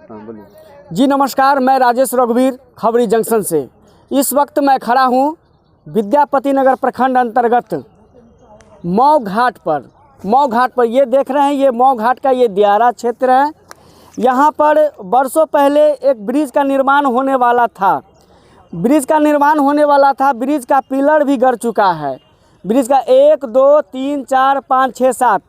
बोलिए जी नमस्कार, मैं राजेश रघुवीर खबरी जंक्शन से। इस वक्त मैं खड़ा हूँ विद्यापति नगर प्रखंड अंतर्गत मऊ घाट पर ये देख रहे हैं, ये मऊ घाट का ये दियारा क्षेत्र है। यहाँ पर बरसों पहले एक ब्रिज का निर्माण होने वाला था। ब्रिज का पिलर भी गिर चुका है। ब्रिज का 1 2 3 4 5 6 7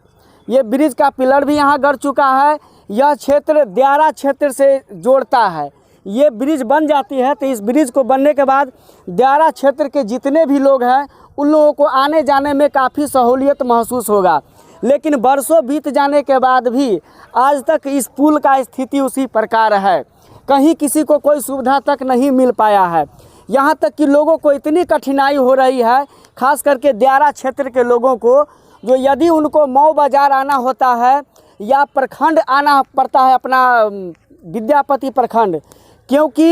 ये ब्रिज का पिलर भी यहाँ गिर चुका है। यह क्षेत्र दियारा क्षेत्र से जोड़ता है। ये ब्रिज बन जाती है तो इस ब्रिज को बनने के बाद दियारा क्षेत्र के जितने भी लोग हैं उन लोगों को आने जाने में काफ़ी सहूलियत महसूस होगा। लेकिन बरसों बीत जाने के बाद भी आज तक इस पुल का स्थिति उसी प्रकार है। कहीं किसी को कोई सुविधा तक नहीं मिल पाया है। यहाँ तक कि लोगों को इतनी कठिनाई हो रही है, खास करके दियारा क्षेत्र के लोगों को, जो यदि उनको मऊ बाज़ार आना होता है या प्रखंड आना पड़ता है, अपना विद्यापति प्रखंड, क्योंकि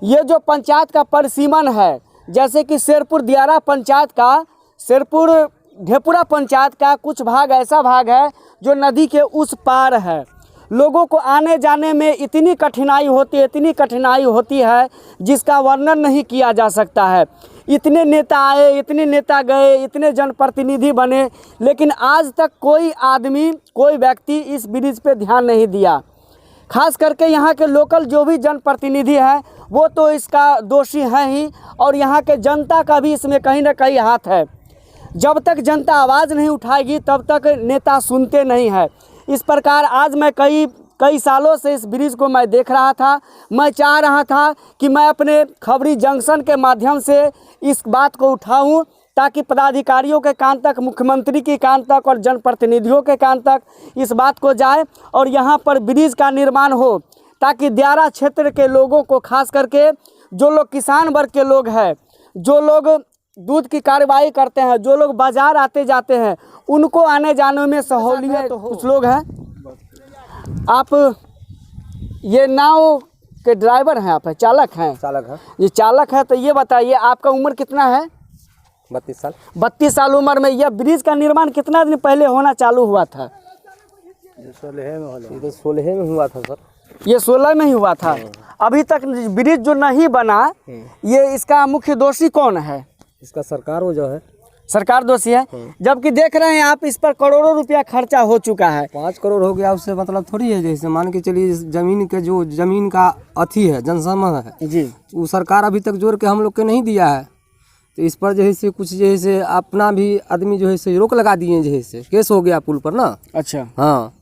ये जो पंचायत का परिसीमन है, जैसे कि शेरपुर दियारा पंचायत का, शेरपुर ढेपुरा पंचायत का कुछ भाग ऐसा भाग है जो नदी के उस पार है। लोगों को आने जाने में इतनी कठिनाई होती है जिसका वर्णन नहीं किया जा सकता है। इतने नेता आए, इतने नेता गए, इतने जनप्रतिनिधि बने, लेकिन आज तक कोई व्यक्ति इस ब्रिज पे ध्यान नहीं दिया। खास करके यहाँ के लोकल जो भी जनप्रतिनिधि हैं वो तो इसका दोषी हैं ही, और यहाँ के जनता का भी इसमें कहीं ना कहीं हाथ है। जब तक जनता आवाज़ नहीं उठाएगी तब तक नेता सुनते नहीं हैं। इस प्रकार आज मैं कई सालों से इस ब्रिज को मैं देख रहा था। मैं चाह रहा था कि मैं अपने खबरी जंक्शन के माध्यम से इस बात को उठाऊं ताकि पदाधिकारियों के कान तक, मुख्यमंत्री के कान तक और जनप्रतिनिधियों के कान तक इस बात को जाए और यहाँ पर ब्रिज का निर्माण हो, ताकि दियारा क्षेत्र के लोगों को, खास करके जो लोग किसान वर्ग के लोग हैं, जो लोग दूध की कार्रवाई करते हैं, जो लोग बाज़ार आते जाते हैं, उनको आने जाने में सहूलियत हो। कुछ लोग हैं, आप ये नाव के ड्राइवर हैं, आप चालक हैं? ये चालक है। तो ये बताइए, आपका उम्र कितना है? 32 साल। 32 साल उम्र में यह ब्रिज का निर्माण कितना दिन पहले होना चालू हुआ था? 16 में हुआ था सर। ये 16 में ही हुआ था। अभी तक ब्रिज जो नहीं बना, ये इसका मुख्य दोषी कौन है? इसका सरकार वो जो है, सरकार दोषी है। जबकि देख रहे हैं आप, इस पर करोड़ों रुपया खर्चा हो चुका है। 5 करोड़ हो गया, उससे मतलब थोड़ी है। जैसे मान के चलिए जमीन का अथी है, जनसमन है जी, वो सरकार अभी तक जोड़ के हम लोग के नहीं दिया है। तो इस पर जो है कुछ जो है अपना भी आदमी जो है रोक लगा दिए, जो है केस हो गया पुल पर ना। अच्छा, हाँ।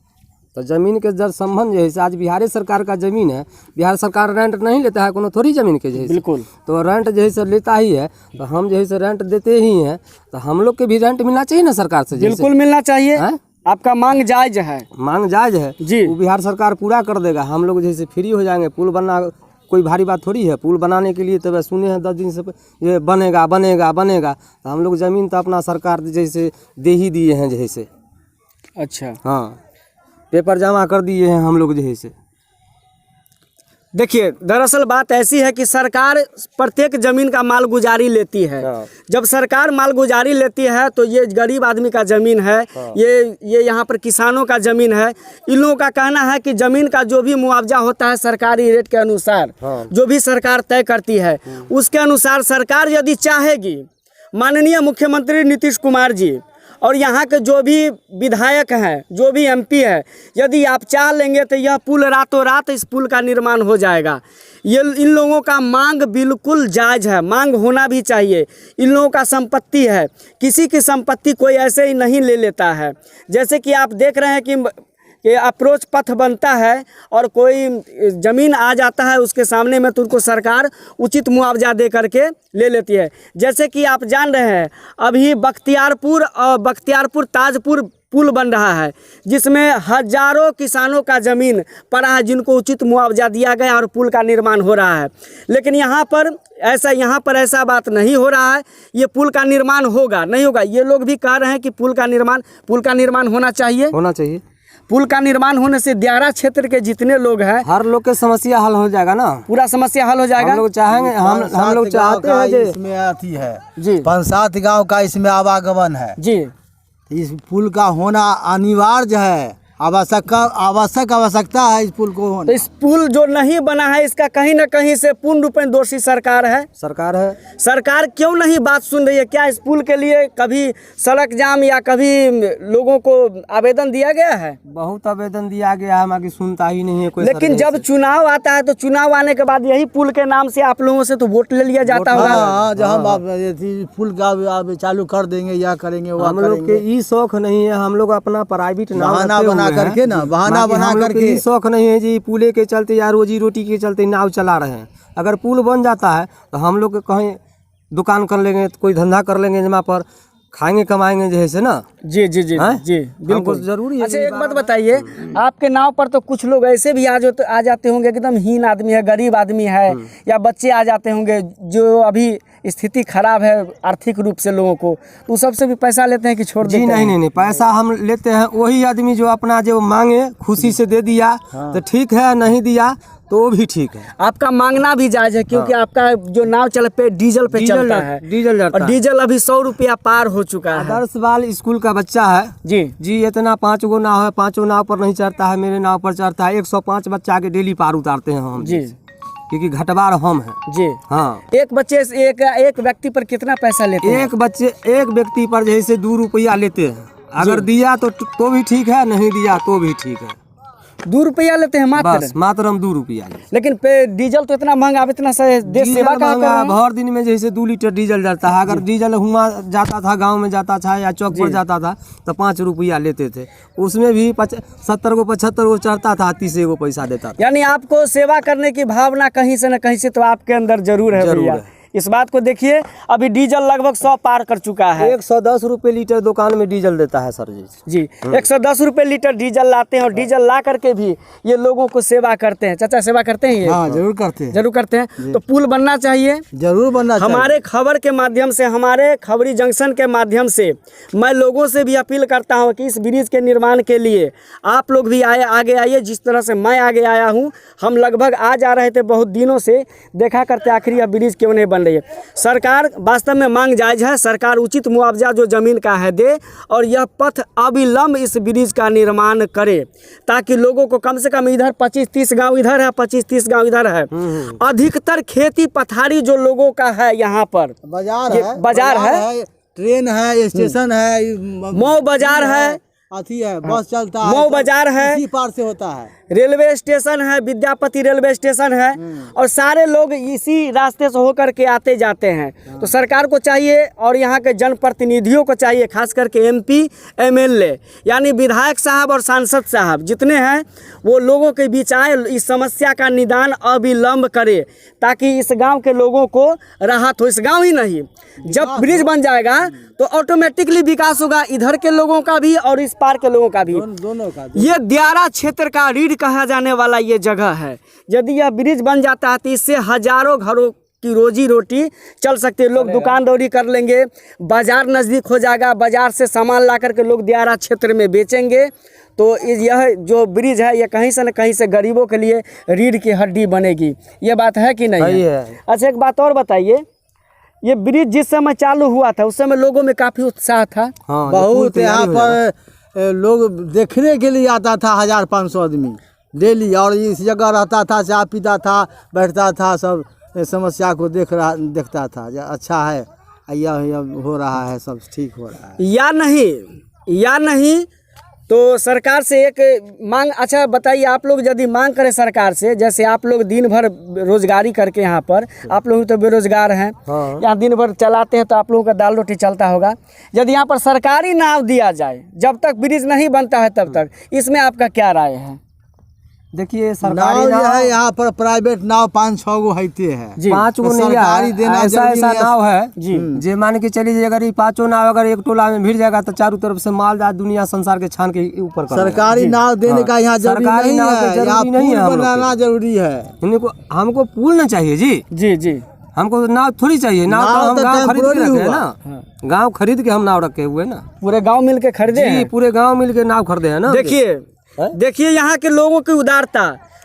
तो जमीन के जब संबंध जो है, आज बिहार सरकार का जमीन है, बिहार सरकार रेंट नहीं लेता है कोनो थोड़ी जमीन के, जो है बिल्कुल, तो रेंट जो है लेता ही है। तो हम जो है रेंट देते ही हैं, तो हम लोग के भी रेंट मिलना चाहिए ना सरकार से। बिल्कुल मिलना चाहिए है? आपका मांग जायज है? मांग जायज है जी, वो बिहार सरकार पूरा कर देगा। हम लोग जैसे फ्री हो जाएंगे। पुल बनना कोई भारी बात थोड़ी है। पुल बनाने के लिए तो सुने हैं 10 दिन से ये बनेगा। तो हम लोग ज़मीन तो अपना सरकार जैसे दे ही दिए हैं जैसे। अच्छा, हाँ, पेपर जमा कर दिए हैं हम लोग जैसे। देखिए, दरअसल बात ऐसी है कि सरकार प्रत्येक ज़मीन का मालगुजारी लेती है। जब सरकार मालगुजारी लेती है तो ये गरीब आदमी का ज़मीन है, ये यहाँ पर किसानों का ज़मीन है। इन लोगों का कहना है कि ज़मीन का जो भी मुआवजा होता है सरकारी रेट के अनुसार, जो भी सरकार तय करती है, उसके अनुसार सरकार यदि चाहेगी, माननीय मुख्यमंत्री नीतीश कुमार जी और यहाँ के जो भी विधायक हैं, जो भी MP है, यदि आप चाह लेंगे तो यह पुल रातों रात इस पुल का निर्माण हो जाएगा। ये इन लोगों का मांग बिल्कुल जायज़ है, मांग होना भी चाहिए। इन लोगों का संपत्ति है, किसी की संपत्ति कोई ऐसे ही नहीं ले लेता है। जैसे कि आप देख रहे हैं कि अप्रोच पथ बनता है और कोई ज़मीन आ जाता है उसके सामने में, तो उनको सरकार उचित मुआवजा दे करके ले लेती है। जैसे कि आप जान रहे हैं, अभी बख्तियारपुर ताजपुर पुल बन रहा है, जिसमें हजारों किसानों का ज़मीन पड़ा है, जिनको उचित मुआवजा दिया गया और पुल का निर्माण हो रहा है। लेकिन यहाँ पर ऐसा बात नहीं हो रहा है। ये पुल का निर्माण होगा नहीं होगा, ये लोग भी कह रहे हैं कि पुल का निर्माण होना चाहिए। पुल का निर्माण होने से दियारा क्षेत्र के जितने लोग हैं, हर लोग के समस्या हल हो जाएगा ना, पूरा समस्या हल हो जाएगा। हम लोग चाहेंगे, हम लोग चाहते हैं इसमें अथी है जी, 5-7 गाँव का इसमें आवागमन है जी। इस पुल का होना अनिवार्य है। आवश्यकता है इस पुल को तो होना। इस पुल जो नहीं बना है इसका कहीं ना कहीं से पूर्ण रूप में दोषी सरकार है। सरकार क्यों नहीं बात सुन रही है? क्या इस पुल के लिए कभी सड़क जाम या कभी लोगों को आवेदन दिया गया है? बहुत आवेदन दिया गया है, हमारी सुनता ही नहीं है कोई। लेकिन जब चुनाव आता है तो चुनाव आने के बाद यही पुल के नाम से आप लोगों से तो वोट ले लिया जाता होगा। हाँ, जब हम पुल का आप चालू कर देंगे या करेंगे वो हम लोग के ये शौक नहीं है, हम लोग अपना प्राइवेट बहाना बना करके ना बहाना बना करके ये शौक नहीं है जी पुले के चलते या रोजी रोटी के चलते नाव चला रहे हैं। अगर पुल बन जाता है तो हम लोग कहीं दुकान कर लेंगे, कोई धंधा कर लेंगे, जहाँ पर खाएंगे कमाएंगे जैसे ना। जी जी जी जी बिल्कुल जरूरी है। अच्छा एक बात बताइए, आपके नाव पर तो कुछ लोग ऐसे भी आ जाते होंगे एकदम हीन आदमी है, गरीब आदमी है, या बच्चे आ जाते होंगे जो अभी स्थिति खराब है आर्थिक रूप से लोगों को, तो सबसे भी पैसा लेते हैं कि छोड़ देते हैं? नहीं, पैसा हम लेते हैं वही आदमी जो अपना जो मांगे खुशी से दे दिया तो ठीक है, नहीं दिया तो भी ठीक है। आपका मांगना भी जायज है क्योंकि आपका जो नाव चल पे डीजल पे चलता है, और डीजल अभी 100 रुपया पार हो चुका है। 10 साल स्कूल का बच्चा है जी इतना 5 गो नाव है, 5 नाव पर नहीं चढ़ता है, मेरे नाव पर चढ़ता है। 105 बच्चा के डेली पार उतारते हैं हम जी, क्योंकि घटवार हम हैं जी। हाँ, एक बच्चे से एक व्यक्ति पर कितना पैसा लेते हैं? एक व्यक्ति पर जैसे 2 रुपया लेते हैं। अगर दिया तो भी ठीक है, नहीं दिया तो भी ठीक है। 2 रुपया लेते हैं मात्र हम 2 रुपया। लेकिन डीजल तो इतना महंगा, अब इतना देश सेवा का भर दिन में जैसे 2 लीटर डीजल जाता है। अगर डीजल हुआ जाता था, गांव में जाता था या चौक पर जाता था तो 5 रुपया लेते थे। उसमें भी 70 को 75 को चढ़ता था, 30 को पैसा देता था। यानी आपको सेवा करने की भावना कहीं से न कहीं से तो आपके अंदर जरूर है भैया। इस बात को देखिए, अभी डीजल लगभग 100 पार कर चुका है। 110 रुपये लीटर दुकान में डीजल देता है सर जी। 110 रुपये लीटर डीजल लाते हैं, और डीजल ला करके भी ये लोगों को सेवा करते हैं। चाचा सेवा करते हैं ये? हाँ, जरूर करते हैं। तो पुल बनना चाहिए, जरूर बनना चाहिए। हमारे खबर के माध्यम से, हमारे खबरी जंक्शन के माध्यम से मैं लोगों से भी अपील करता हूँ कि इस ब्रिज के निर्माण के लिए आप लोग भी आगे आइए। जिस तरह से मैं आगे आया हूँ, हम लगभग आ जा रहे थे बहुत दिनों से, देखा करते आखिर यह ब्रिज क्यों नहीं बन रही है। सरकार वास्तव में मांग जायज है, सरकार उचित मुआवजा जो जमीन का है दे, और यह पथ अविलंब इस ब्रिज का निर्माण करे, ताकि लोगों को कम से कम इधर 25-30 गांव इधर है, 25-30 गांव इधर है, अधिकतर खेती पथारी जो लोगों का है, यहाँ पर बाजार है, ट्रेन है, स्टेशन है, मऊ बाजार है, बस चलता है, मऊ बाजार है, इसी पार से होता है, रेलवे स्टेशन है, विद्यापति रेलवे स्टेशन है, और सारे लोग इसी रास्ते से होकर के आते जाते हैं। तो सरकार को चाहिए और यहाँ के जनप्रतिनिधियों को चाहिए, खास करके MP MLA यानी विधायक साहब और सांसद साहब जितने हैं, वो लोगों के बीच आए, इस समस्या का निदान अविलंब करे, ताकि इस गांव के लोगों को राहत हो। इस गांव ही नहीं, जब ब्रिज बन जाएगा तो ऑटोमेटिकली विकास होगा, इधर के लोगों का भी और इस पार के लोगों का भी, दोनों का। ये दियारा क्षेत्र का रीढ़ कहा जाने वाला ये जगह है। यदि यह ब्रिज बन जाता है तो इससे हजारों घरों की रोजी रोटी चल सकती है। लोग दुकानदौरी कर लेंगे, बाजार नज़दीक हो जाएगा, बाजार से सामान ला करके लोग दियारा क्षेत्र में बेचेंगे। तो यह जो ब्रिज है, ये कहीं से न कहीं से गरीबों के लिए रीढ़ की हड्डी बनेगी। ये बात है कि नहीं है? अच्छा एक बात और बताइए, ये ब्रिज जिस समय चालू हुआ था उस समय लोगों में काफ़ी उत्साह था। हाँ, बहुत। यहाँ पर लोग देखने के लिए आता था 1500 आदमी डेली, और इस जगह रहता था, चाय पीता था, बैठता था, सब समस्या को देखता था। अच्छा है, यह हो रहा है, सब ठीक हो रहा है या नहीं तो सरकार से एक मांग। अच्छा बताइए, आप लोग यदि मांग करें सरकार से, जैसे आप लोग दिन भर रोजगारी करके यहाँ पर, आप लोग तो बेरोजगार हैं, यहाँ दिन भर चलाते हैं, तो आप लोगों का दाल रोटी चलता होगा। यदि यहाँ पर सरकारी नाव दिया जाए, जब तक ब्रिज नहीं बनता है तब तक, इसमें आपका क्या राय है? देखिए, सरकारी नाव है, यहाँ पर प्राइवेट नाव 5-6 गो हैते हैं, 5 गो नहीं है, ऐसा नाव है जी मान के चलिए, अगर ये 5 नाव अगर एक टोला में भिड़ जाएगा तो चारों तरफ से मालदार दुनिया संसार के छान के ऊपर सरकारी नाव देने का यहाँ जरूरी नहीं है, यहाँ पुल बनाना जरूरी है। हमको पुल न चाहिए जी, हमको नाव थोड़ी चाहिए। नाव तो हम गाँव खरीद के रखे है ना, गाँव खरीद के हम नाव रखे हुए ना, पूरे गाँव मिल के खरीदे, पूरे गाँव मिल के नाव खरीदे है ना। देखिए यहाँ के लोगों की उदारता,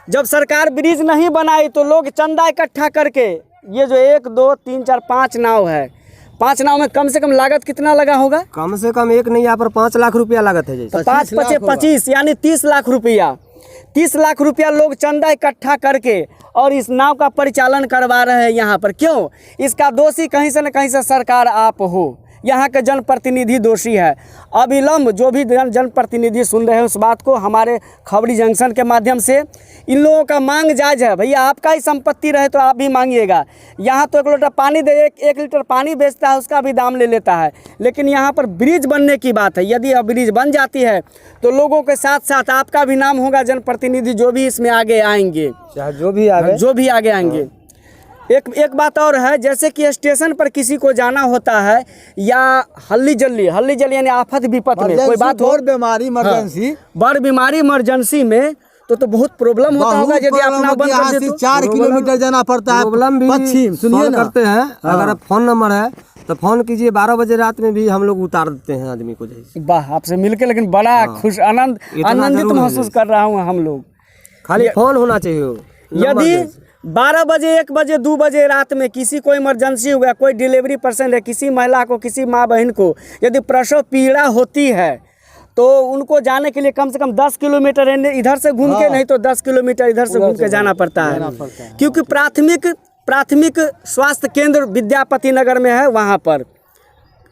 जब सरकार ब्रिज नहीं बनाई तो लोग चंदा इकट्ठा करके, ये जो 1 2 3 4 5 नाव है, 5 नाव में कम से कम लागत कितना लगा होगा? कम से कम एक नैया पर 5 लाख रुपया लागत है। जैसे 5 × 25 यानी 30 लाख रुपया। 30 लाख रुपया लोग चंदा इकट्ठा करके और इस नाव का परिचालन करवा रहे हैं यहाँ पर। क्यों? इसका दोषी कहीं से न कहीं से सरकार आप हो, यहाँ के जनप्रतिनिधि दोषी है। अविलंब जो भी जनप्रतिनिधि सुन रहे हैं उस बात को हमारे खबरी जंक्शन के माध्यम से इन लोगों का मांग जायज़ है। भैया आपका ही संपत्ति रहे तो आप भी मांगिएगा। यहाँ तो 1 लोटा पानी दे, 1 लीटर पानी बेचता है उसका भी दाम ले लेता है। लेकिन यहाँ पर ब्रिज बनने की बात है। यदि अब ब्रिज बन जाती है तो लोगों के साथ साथ आपका भी नाम होगा, जनप्रतिनिधि जो भी इसमें आगे आएंगे, चाहे जो भी आगे आएंगे। एक बात और है, जैसे कि स्टेशन पर किसी को जाना होता है या हल्ली जल्ली यानी आफत विपत में कोई बात हो, बड़ बीमारी इमरजेंसी में तो बहुत प्रॉब्लम होता होगा। यदि अपना बंद कर दे तो 4 किलोमीटर जाना पड़ता है। प्रॉब्लम भी पश्चिम सुनिए ना करते हैं। अगर आप फोन नंबर है तो फोन कीजिए, 12 बजे रात में भी हम लोग उतार देते हैं आदमी को। जैसे वाह, आपसे मिलके लेकिन बड़ा खुश आनंदित महसूस कर रहा हूँ हम लोग। खाली फोन होना चाहिए। यदि 12 बजे 1 बजे 2 बजे रात में किसी को इमरजेंसी हो गया, कोई डिलीवरी पर्सन है, किसी महिला को, किसी माँ बहन को यदि प्रसव पीड़ा होती है तो उनको जाने के लिए कम से कम 10 किलोमीटर इधर से घूम के, नहीं तो 10 किलोमीटर इधर से घूम के जाना पड़ता है। क्योंकि प्राथमिक स्वास्थ्य केंद्र विद्यापति नगर में है, वहाँ पर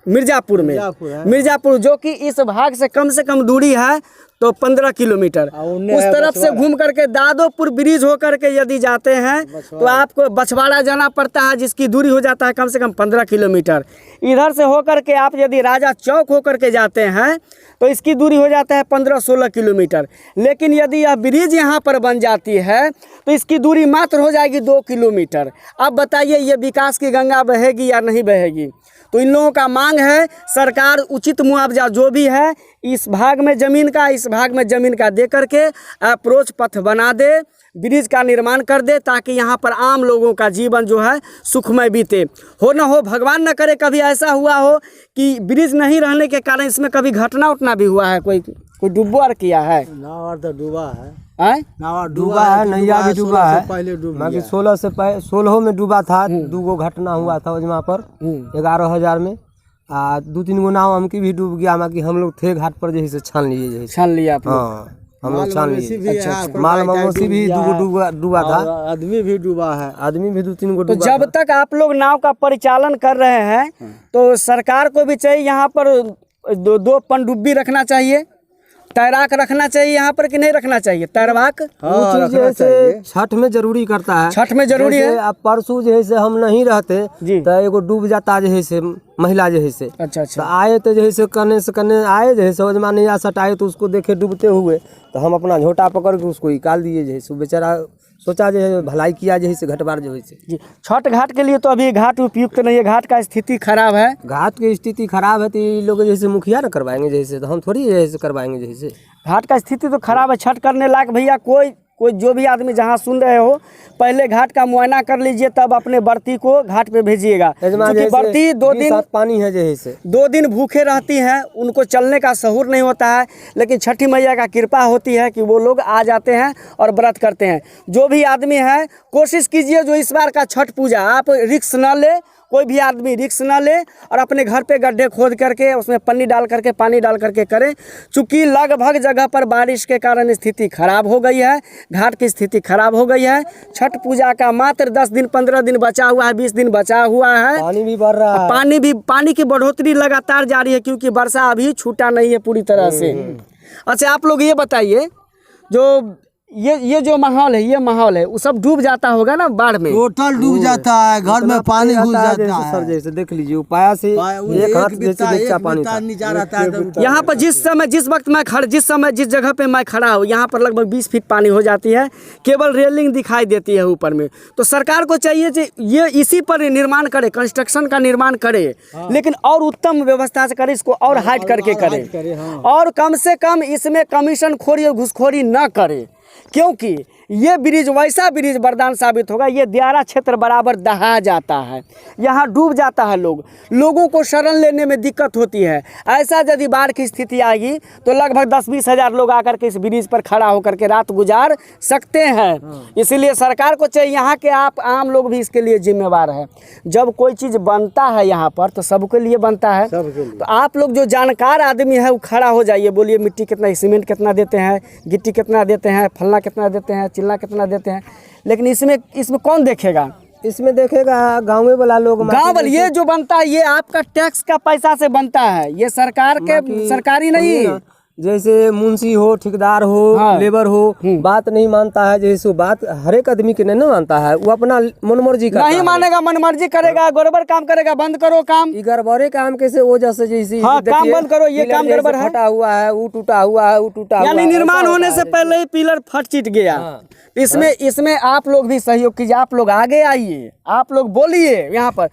मिर्जापुर जो कि इस भाग से कम दूरी है तो 15 किलोमीटर। उस तरफ से घूम करके दादोपुर ब्रिज होकर के यदि जाते हैं तो आपको बछवाड़ा जाना पड़ता है, जिसकी दूरी हो जाता है कम से कम 15 किलोमीटर। इधर से होकर के आप यदि राजा चौक होकर के जाते हैं तो इसकी दूरी हो जाता है 15-16 किलोमीटर। लेकिन यदि यह ब्रिज यहाँ पर बन जाती है तो इसकी दूरी मात्र हो जाएगी 2 किलोमीटर। अब बताइए ये विकास की गंगा बहेगी या नहीं बहेगी? तो इन लोगों का मांग है सरकार उचित मुआवजा जो भी है इस भाग में ज़मीन का, इस भाग में ज़मीन का दे करके अप्रोच पथ बना दे, ब्रिज का निर्माण कर दे, ताकि यहाँ पर आम लोगों का जीवन जो है सुखमय बीते। हो न हो, भगवान न करे कभी ऐसा हुआ हो कि ब्रिज नहीं रहने के कारण इसमें कभी घटना उठना भी हुआ है, कोई डुब्बा किया है, नाव तो डूबा है, डूबा है, नैया भी डूबा है। बाकी 16 में डूबा था। 2 घटना हुआ था वहाँ पर 11,000 में। 2-3 गो नाव हमकी भी डूब गया। बाकी हम लोग थे घाट पर जैसे छान लिया आप। हाँ, हम लोग छान लिए। माल मवेशी भी 2 डूबा था। आदमी भी डूबा है, आदमी भी 2-3 गो तो डूबा। जब तक आप लोग नाव का परिचालन कर रहे हैं तो सरकार को भी चाहिए यहाँ पर 2 पनडुब्बी रखना चाहिए, तैराक रखना चाहिए यहाँ पर कि नहीं रखना चाहिए? तैरवाक वो चीज जैसे छठ में जरूरी करता है। छठ में जरूरी है। अब परसों जैसे हम नहीं रहते तो एगो डूब जाता जैसे महिला जैसे। अच्छा। तो आए तो जैसे करने आए जैसे समझ में नहीं आ सटाए तो उसको देखे डूबते हुए तो हम अपना झोटा पकड़ के उसको निकाल दिए। जैसे बेचारा सोचा जो भलाई किया जैसे घटबार जो है। छठ घाट के लिए तो अभी घाट उपयुक्त नहीं है, घाट का स्थिति खराब है। घाट की स्थिति खराब है तो ये लोग जैसे मुखिया ना करवाएंगे जैसे, तो हम थोड़ी जैसे करवाएंगे जैसे। घाट का स्थिति तो खराब है। छठ करने लायक भैया कोई जो भी आदमी जहाँ सुन रहे हो पहले घाट का मुआयना कर लीजिए, तब अपने बर्ती को घाट पे भेजिएगा। क्योंकि बर्ती 2 दिन पानी है जैसे 2 दिन भूखे रहती हैं, उनको चलने का सहूर नहीं होता है। लेकिन छठी मैया का कृपा होती है कि वो लोग आ जाते हैं और व्रत करते हैं। जो भी आदमी है कोशिश कीजिए जो इस बार का छठ पूजा आप रिस्क न ले, कोई भी आदमी रिस्क ना ले और अपने घर पे गड्ढे खोद करके उसमें पानी डाल करके करें। चूँकि लगभग जगह पर बारिश के कारण स्थिति खराब हो गई है, घाट की स्थिति खराब हो गई है। छठ पूजा का मात्र 10 दिन 15 दिन बचा हुआ है, 20 दिन बचा हुआ है। पानी भी बढ़ रहा है, पानी की बढ़ोतरी लगातार जारी है क्योंकि वर्षा अभी छूटा नहीं है पूरी तरह से। अच्छा, आप लोग ये बताइए जो ये जो माहौल है, ये माहौल है वो सब डूब जाता होगा ना बाढ़ में? टोटल डूब जाता है, घर में पानी घुस जाता है। सर जैसे देख लीजिए उपाया से एक हाथ जैसे देखता पानी था। यहाँ पर जिस जगह पे मैं खड़ा हूँ यहाँ पर लगभग 20 फीट पानी हो जाती है, केवल रेलिंग दिखाई देती है ऊपर में। तो सरकार को चाहिए कि ये इसी पर निर्माण करे, कंस्ट्रक्शन का निर्माण करे, लेकिन और उत्तम व्यवस्था से करे, इसको और हाइट करके करे और कम से कम इसमें कमीशन खोरी और घुसखोरी न करे। क्योंकि ये ब्रिज वैसा ब्रिज वरदान साबित होगा। ये दियारा क्षेत्र बराबर दहा जाता है, यहाँ डूब जाता है लोगों को शरण लेने में दिक्कत होती है। ऐसा यदि बाढ़ की स्थिति आएगी तो लगभग 10-20 हज़ार लोग आकर के इस ब्रिज पर खड़ा होकर के रात गुजार सकते हैं। इसलिए सरकार को चाहिए, यहाँ के आप आम लोग भी इसके लिए जिम्मेवार है। जब कोई चीज़ बनता है यहाँ पर तो सबके लिए बनता है। तो आप लोग जो जानकार आदमी है वो खड़ा हो जाइए, बोलिए मिट्टी कितना, सीमेंट कितना देते हैं, गिट्टी कितना देते हैं, फलना कितना देते हैं, चिल्ला कितना देते हैं। लेकिन इसमें कौन देखेगा? इसमें देखेगा गाँव वाला लोग। गाँव वाले ये जो बनता है ये आपका टैक्स का पैसा से बनता है, ये सरकार के सरकारी नहीं। जैसे मुंशी हो, ठेकेदार हो, लेबर हो, बात नहीं मानता है, जैसे वो बात हर एक आदमी के नहीं मानता है, वो अपना मनमर्जी करता नहीं मानेगा, मनमर्जी करेगा, गड़बड़ काम करेगा, बंद करो काम। गड़बड़े काम कैसे वजह से जैसे काम बंद करो, ये काम गड़बड़ है, फटा हुआ है, वो टूटा हुआ है, वो टूटा हुआ है, यानी निर्माण होने से पहले ही पिलर फट चिट गया। इसमें आप लोग भी सहयोग कीजिए, आप लोग आगे आइए, आप लोग बोलिए यहाँ पर।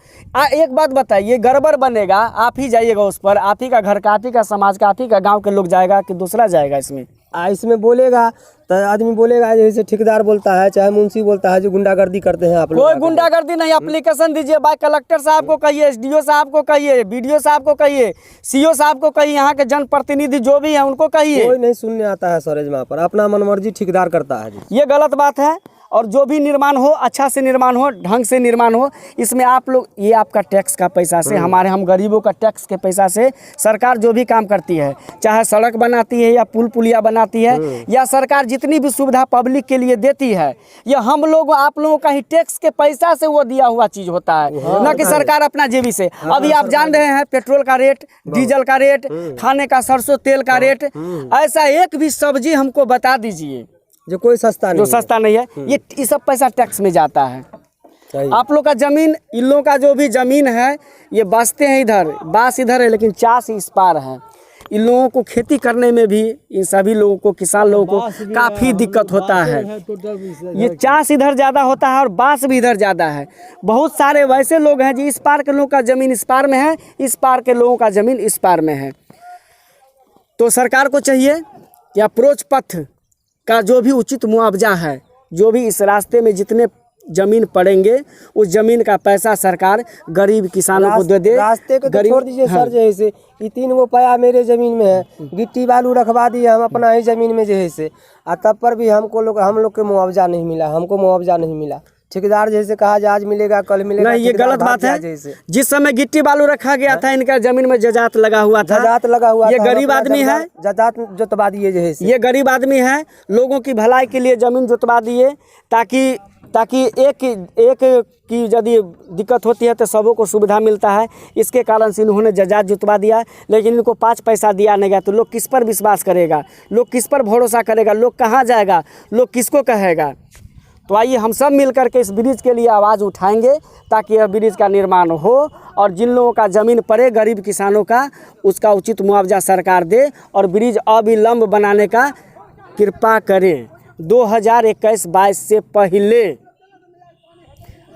एक बात बताइए, गड़बड़ बनेगा आप ही जाइएगा उस पर, आप ही का घर का, आप ही का समाज का, आप ही का गांव के लोग जाएगा कि दूसरा जाएगा? इसमें बोलेगा तो आदमी बोलेगा, जैसे ठेकेदार बोलता है, चाहे मुंशी बोलता है, जो गुंडागर्दी करते हैं आप लोग। कोई गुंडागर्दी नहीं, एप्लीकेशन दीजिए, बाय कलेक्टर साहब को कहिए, एसडीओ साहब को कहिए, बीडीओ साहब को कहिए, सीओ साहब को कहिए, यहाँ के जनप्रतिनिधि जो भी है उनको कहिए। कोई नहीं सुनने आता है सरेज वहाँ पर, अपना मनमर्जी ठेकेदार करता है। ये गलत बात है। और जो भी निर्माण हो अच्छा से निर्माण हो, ढंग से निर्माण हो। इसमें आप लोग, ये आपका टैक्स का पैसा से, हम गरीबों का टैक्स के पैसा से सरकार जो भी काम करती है, चाहे सड़क बनाती है या पुल पुलिया बनाती है, या सरकार जितनी भी सुविधा पब्लिक के लिए देती है, ये हम लोग आप लोगों का ही टैक्स के पैसा से वो दिया हुआ चीज़ होता है, न कि सरकार अपना जेबी से। अभी आप जान रहे हैं पेट्रोल का रेट, डीजल का रेट, खाने का सरसों तेल का रेट, ऐसा एक भी सब्जी हमको बता दीजिए जो कोई सस्ता नहीं है। ये सब पैसा टैक्स में जाता है। आप लोग का जमीन, इन लोगों का जो भी जमीन है, ये बसते हैं इधर, बास इधर है, लेकिन चास इस पार है। इन लोगों को खेती करने में भी, इन सभी लोगों को, किसान लोगों को काफ़ी दिक्कत होता है। ये चास इधर ज़्यादा होता है और बांस भी इधर ज़्यादा है। बहुत सारे वैसे लोग हैं जी, इस पार के लोगों का ज़मीन इस पार में है, इस पार के लोगों का ज़मीन इस पार में है। तो सरकार को चाहिए कि अप्रोच पथ का जो भी उचित मुआवजा है, जो भी इस रास्ते में जितने जमीन पड़ेंगे, उस जमीन का पैसा सरकार गरीब किसानों को दे दे। रास्ते को तो छोड़ दीजिए सर, जैसे ये 3 गो पाया मेरे जमीन में है, गिट्टी बालू रखवा दिए हम अपना ही जमीन में जैसे, तब पर भी हम लोग के मुआवजा नहीं मिला, हमको मुआवजा नहीं मिला। ठेकेदार जैसे कहा आज मिलेगा कल मिलेगा, नहीं, ये गलत बात है। जिस समय गिट्टी बालू रखा गया था, इनका जमीन में जजात लगा हुआ था, ये गरीब आदमी है, जजात जोतवा दिए जैसे, ये गरीब आदमी है, लोगों की भलाई के लिए जमीन जोतवा दिए, ताकि एक की यदि दिक्कत होती है तो सबों को सुविधा मिलता है। इसके कारण से इन्होंने जजात जुतवा दिया, लेकिन इनको 5 पैसा दिया नहीं गया, तो लोग किस पर विश्वास करेगा, लोग किस पर भरोसा करेगा, लोग कहाँ जाएगा, लोग किसको कहेगा? तो आइए हम सब मिल करके इस ब्रिज के लिए आवाज़ उठाएंगे, ताकि यह ब्रिज का निर्माण हो और जिन लोगों का ज़मीन पड़े, गरीब किसानों का, उसका उचित मुआवजा सरकार दे और ब्रिज अविलंब बनाने का कृपा करें। 2021-22 से पहले,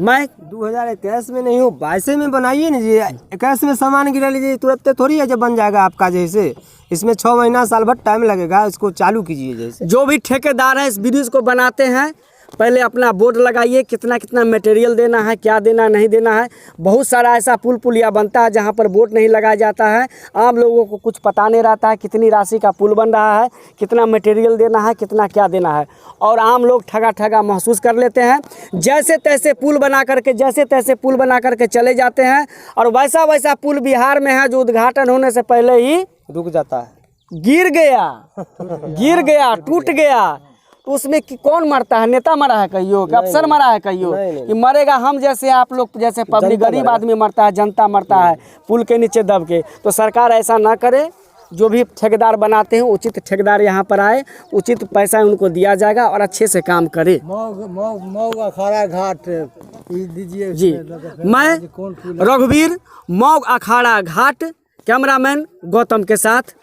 मैं 2021 में नहीं हो, 22 में बनाइए ना जी। 21 में सामान गिरा लीजिए, तुरंत थोड़ी है जब बन जाएगा आपका। जैसे इसमें 6 महीना साल भर टाइम लगेगा, इसको चालू कीजिए। जैसे जो भी ठेकेदार है इस ब्रिज को बनाते हैं, पहले अपना बोर्ड लगाइए, कितना कितना मटेरियल देना है, क्या देना नहीं देना है। बहुत सारा ऐसा पुल पुलिया बनता है जहाँ पर बोर्ड नहीं लगाया जाता है, आम लोगों को कुछ पता नहीं रहता है कितनी राशि का पुल बन रहा है, कितना मटेरियल देना है, कितना क्या देना है, और आम लोग ठगा महसूस कर लेते हैं। जैसे तैसे पुल बना करके चले जाते हैं, और वैसा पुल बिहार में है जो उद्घाटन होने से पहले ही रुक जाता है, गिर गया, टूट गया। तो उसमें कि कौन मरता है? नेता मरा है कहियो, कि अफसर मरा है कहियो, कि मरेगा हम जैसे, आप लोग जैसे पब्लिक गरीब आदमी मरता है, जनता मरता है पुल के नीचे दब के। तो सरकार ऐसा ना करे। जो भी ठेकेदार बनाते हैं, उचित ठेकेदार यहाँ पर आए, उचित पैसा उनको दिया जाएगा और अच्छे से काम करे। मऊ अखाड़ा घाट दीजिए जी। मैं रघुवीर, मऊ अखाड़ा घाट, कैमरामैन गौतम के साथ,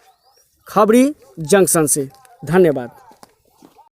खबरी जंक्शन से। धन्यवाद।